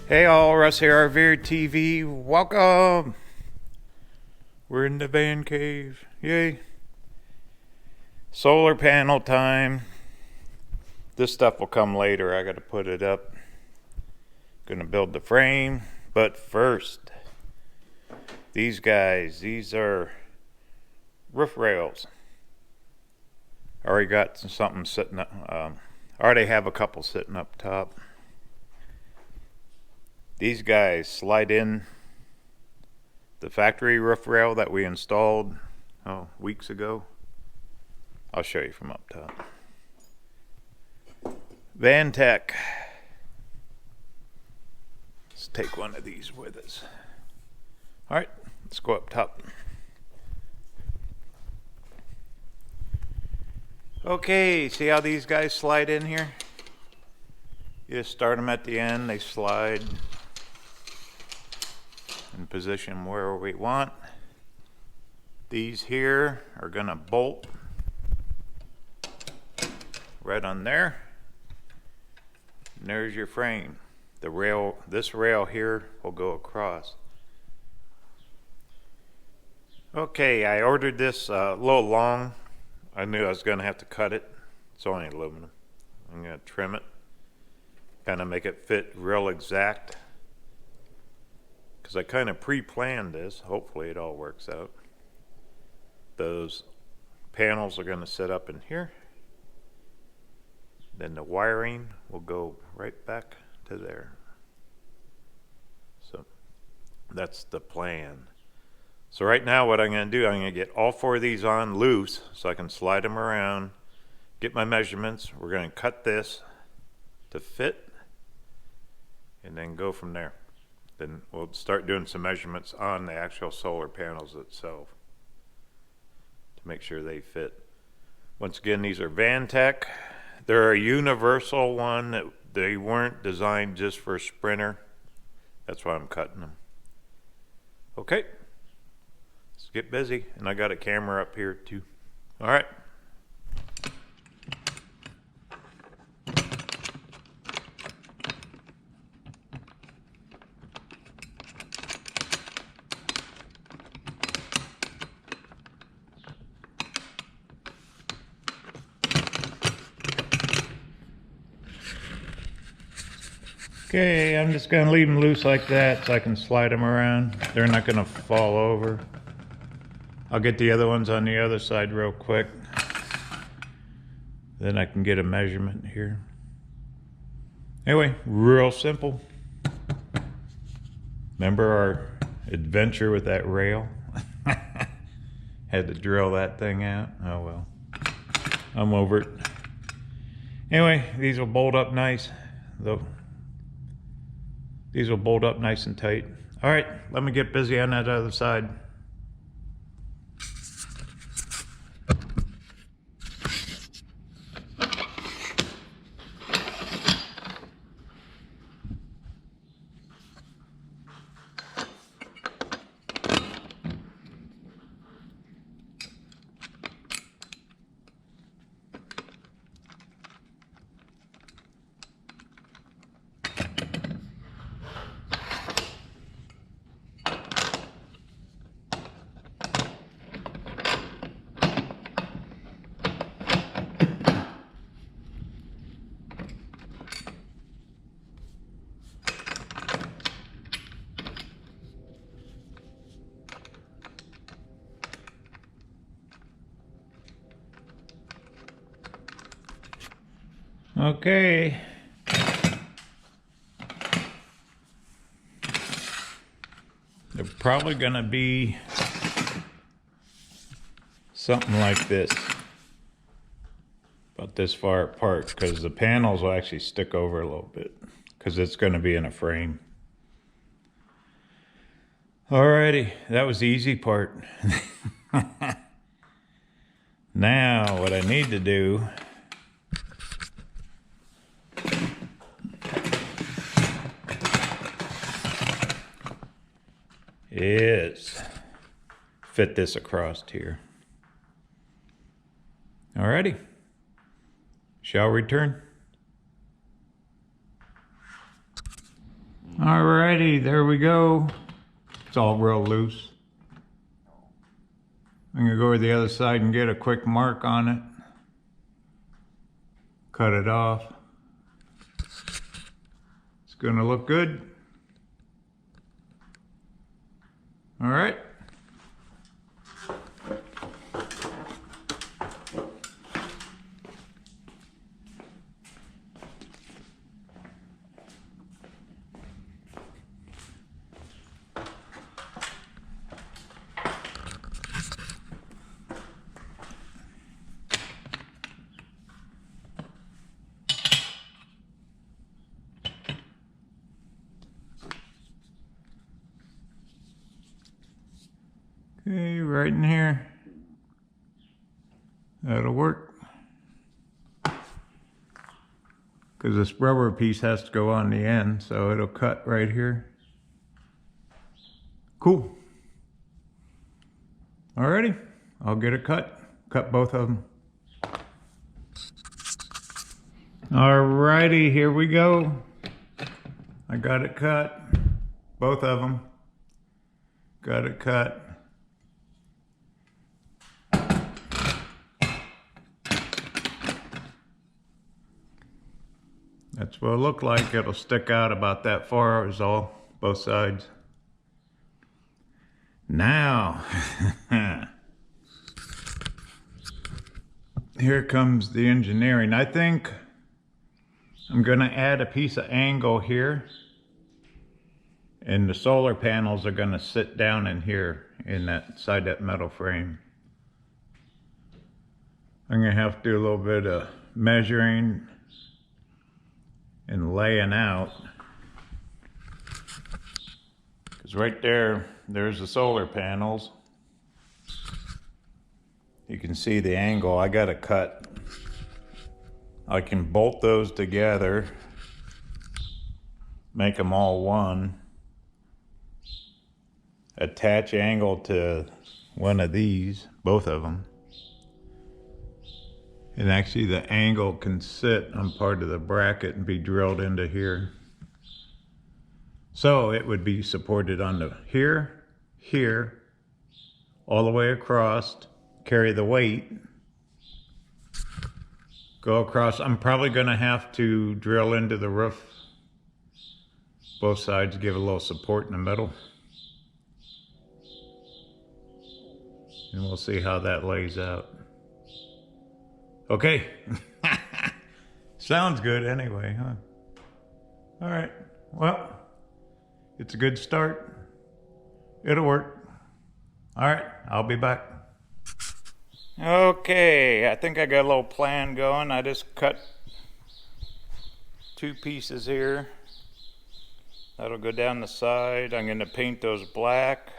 Hey all, Russ here, RVerTV. Welcome. We're in the van cave. Yay. Solar panel time. This stuff will come later. I gotta put it up. Gonna build the frame. But first, these guys, these are roof rails. I already got something sitting up. I already have a couple sitting up top. These guys slide in the factory roof rail that we installed weeks ago. I'll show you from up top. VanTech. Let's take one of these with us. All right, let's go up top. Okay, see how these guys slide in here? You just start them at the end, they slide in position where we want. These here are gonna bolt right on there. And there's your frame. The rail, this rail here will go across. Okay, I ordered this a little long. I knew I was gonna have to cut it. It's only aluminum. I'm gonna trim it, kind of make it fit real exact. Because I kind of pre-planned this. Hopefully it all works out. Those panels are going to sit up in here. Then the wiring will go right back to there. So that's the plan. So right now what I'm going to do, I'm going to get all four of these on loose so I can slide them around, get my measurements. We're going to cut this to fit and then go from there. Then we'll start doing some measurements on the actual solar panels itself to make sure they fit. Once again, these are VanTech. They're a universal one. That they weren't designed just for a sprinter. That's why I'm cutting them. Okay, let's get busy. And I got a camera up here too. All right. Okay, I'm just going to leave them loose like that so I can slide them around. They're not going to fall over. I'll get the other ones on the other side real quick. Then I can get a measurement here. Anyway, real simple. Remember our adventure with that rail? Had to drill that thing out. Oh well. I'm over it. Anyway, these will bolt up nice. These will bolt up nice and tight. All right, let me get busy on that other side. Okay. They're probably gonna be something like this. About this far apart, because the panels will actually stick over a little bit, because it's gonna be in a frame. Alrighty, that was the easy part. Now, what I need to do is fit this across here. Alrighty, shall return. Alrighty, there we go. It's all real loose. I'm gonna go to the other side and get a quick mark on it. Cut it off. It's gonna look good. All right. Okay, right in here. That'll work. Because this rubber piece has to go on the end, so it'll cut right here. Cool. Alrighty, I'll get it cut. Cut both of them. Alrighty, here we go. I got it cut. Both of them. Got it cut. That's what it'll look like. It'll stick out about that far is all, both sides. Now, here comes the engineering. I think I'm gonna add a piece of angle here, and the solar panels are gonna sit down in here, in that side, that metal frame. I'm gonna have to do a little bit of measuring and laying out, because right there's the solar panels. You can see the angle. I got to cut. I can bolt those together, make them all one, attach angle to one of these, both of them. And actually the angle can sit on part of the bracket and be drilled into here. So it would be supported on the here, all the way across, carry the weight, go across. I'm probably gonna have to drill into the roof, both sides, give a little support in the middle. And we'll see how that lays out. Okay. Sounds good anyway, huh? All right. Well, it's a good start. It'll work. All right. I'll be back. Okay. I think I got a little plan going. I just cut 2 pieces here. That'll go down the side. I'm going to paint those black.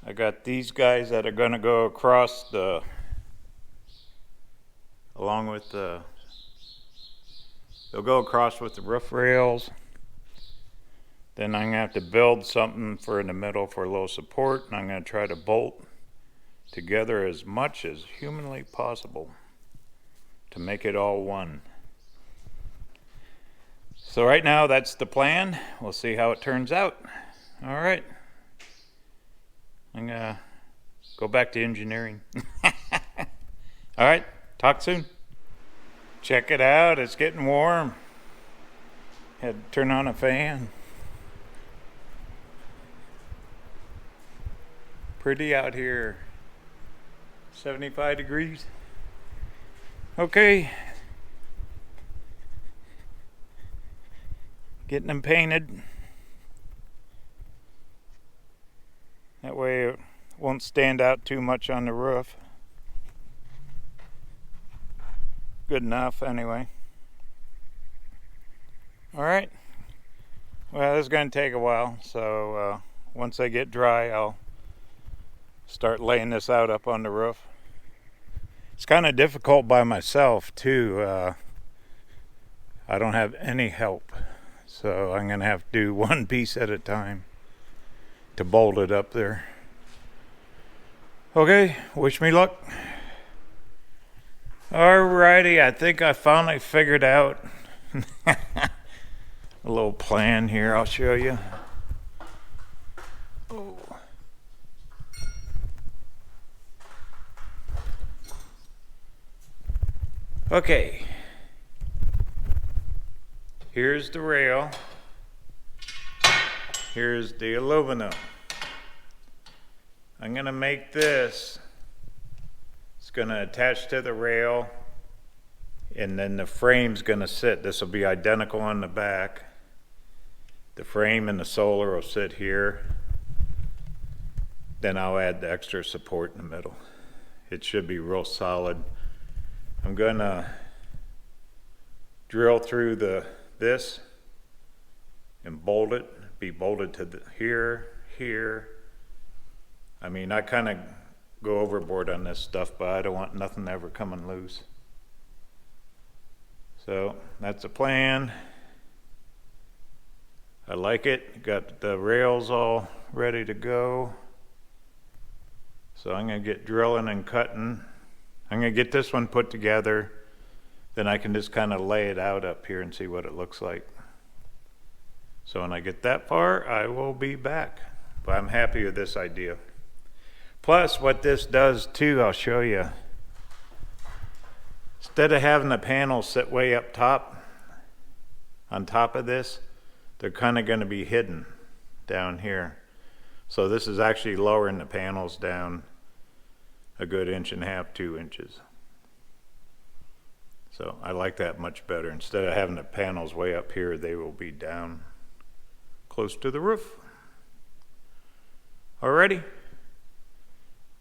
I got these guys that are going to go across the, along with the, they'll go across with the roof rails. Then I'm going to have to build something for in the middle for a little support, and I'm going to try to bolt together as much as humanly possible to make it all one. So right now that's the plan. We'll see how it turns out. All right. I'm gonna go back to engineering. All right, talk soon. Check it out, it's getting warm. Had to turn on a fan. Pretty out here. 75 degrees. Okay. Getting them painted. That way it won't stand out too much on the roof. Good enough anyway. Alright. Well, this is going to take a while, so once they get dry, I'll start laying this out up on the roof. It's kind of difficult by myself too. I don't have any help, so I'm going to have to do one piece at a time to bolt it up there. Okay, wish me luck. Alrighty, I think I finally figured out A little plan here, I'll show you. Oh. Okay. Here's the rail. Here's the aluminum. I'm gonna make this. It's gonna attach to the rail, and then the frame's gonna sit. This will be identical on the back. The frame and the solar will sit here. Then I'll add the extra support in the middle. It should be real solid. I'm gonna drill through this and bolt it, be bolted to here. I mean, I kind of go overboard on this stuff, but I don't want nothing ever coming loose. So that's the plan. I like it. Got the rails all ready to go. So I'm gonna get drilling and cutting. I'm gonna get this one put together. Then I can just kind of lay it out up here and see what it looks like. So when I get that far, I will be back. But I'm happy with this idea. Plus, what this does too, I'll show you. Instead of having the panels sit way up top, on top of this, they're kind of going to be hidden down here. So this is actually lowering the panels down a good 1.5 inches, 2 inches. So I like that much better. Instead of having the panels way up here, they will be down close to the roof. Alrighty.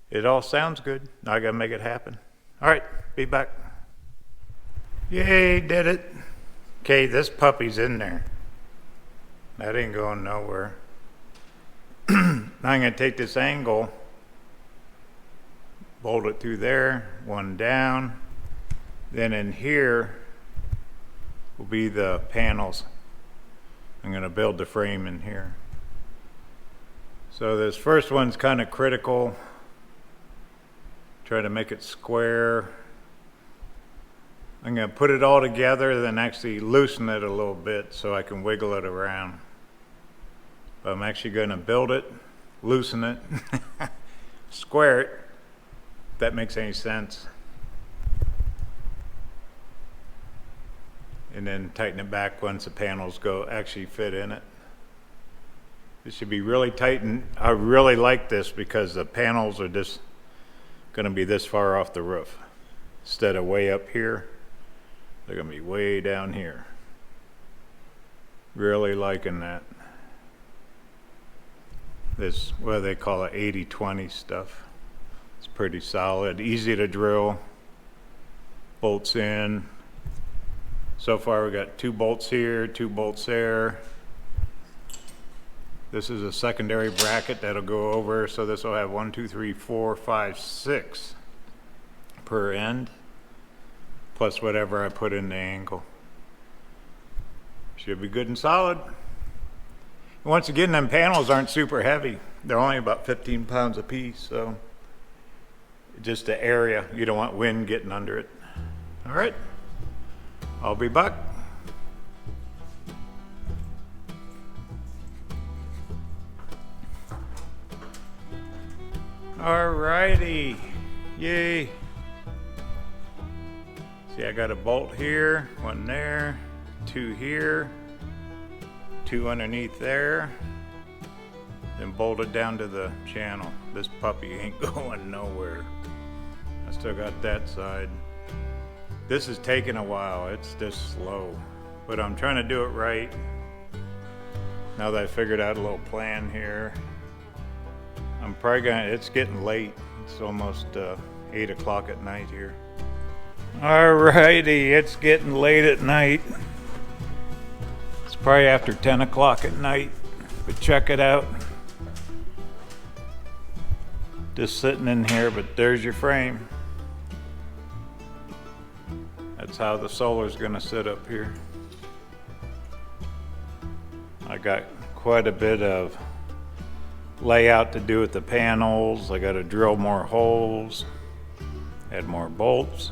It all sounds good. Now I gotta make it happen. All right, be back. Yay, did it. Okay, this puppy's in there. That ain't going nowhere. Now I'm gonna take this angle, bolt it through there, one down. Then in here will be the panels. I'm gonna build the frame in here. So this first one's kind of critical. Try to make it square. I'm going to put it all together, then actually loosen it a little bit so I can wiggle it around. But I'm actually going to build it, loosen it, square it, if that makes any sense. And then tighten it back once the panels actually fit in it. It should be really tight, and I really like this because the panels are just going to be this far off the roof. Instead of way up here, they're going to be way down here. Really liking that. This, what they call it, 80-20 stuff. It's pretty solid, easy to drill. Bolts in. So far we got 2 bolts here, 2 bolts there. This is a secondary bracket that'll go over, so this will have 1, 2, 3, 4, 5, 6 per end, plus whatever I put in the angle. Should be good and solid. Once again, them panels aren't super heavy. They're only about 15 pounds a piece, so just the area, you don't want wind getting under it. All right, I'll be back. Alrighty, yay. See, I got a bolt here, 1 there, 2 here, 2 underneath there, then bolted down to the channel. This puppy ain't going nowhere. I still got that side. This is taking a while, it's just slow, but I'm trying to do it right. Now that I figured out a little plan here, I'm probably gonna, it's getting late. It's almost 8 o'clock at night here. Alrighty, it's getting late at night. It's probably after 10 o'clock at night, but check it out. Just sitting in here, but there's your frame. That's how the solar's gonna sit up here. I got quite a bit of layout to do with the panels. I got to drill more holes, add more bolts.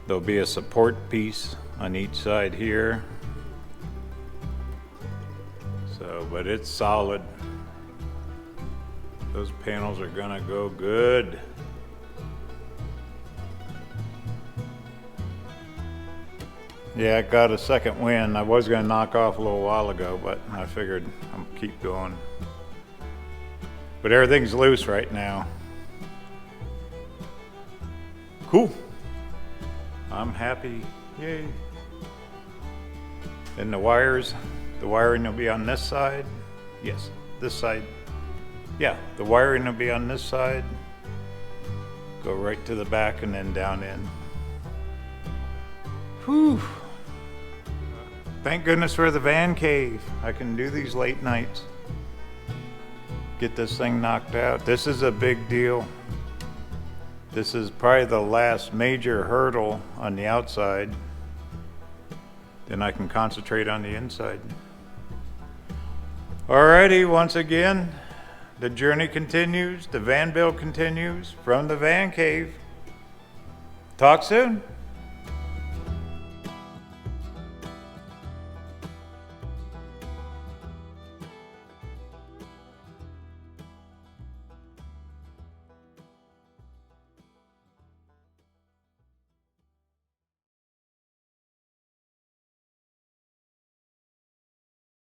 There'll be a support piece on each side here. So, but it's solid. Those panels are gonna go good. Yeah, it got a second wind. I was gonna knock off a little while ago, but I figured I'm keep going. But everything's loose right now. Cool. I'm happy. Yay. And the wiring will be on this side. Yes, this side. Yeah, the wiring will be on this side. Go right to the back and then down in. Whew. Thank goodness for the van cave. I can do these late nights. Get this thing knocked out. This is a big deal. This is probably the last major hurdle on the outside. Then I can concentrate on the inside. Alrighty, once again, the journey continues. The van build continues from the van cave. Talk soon.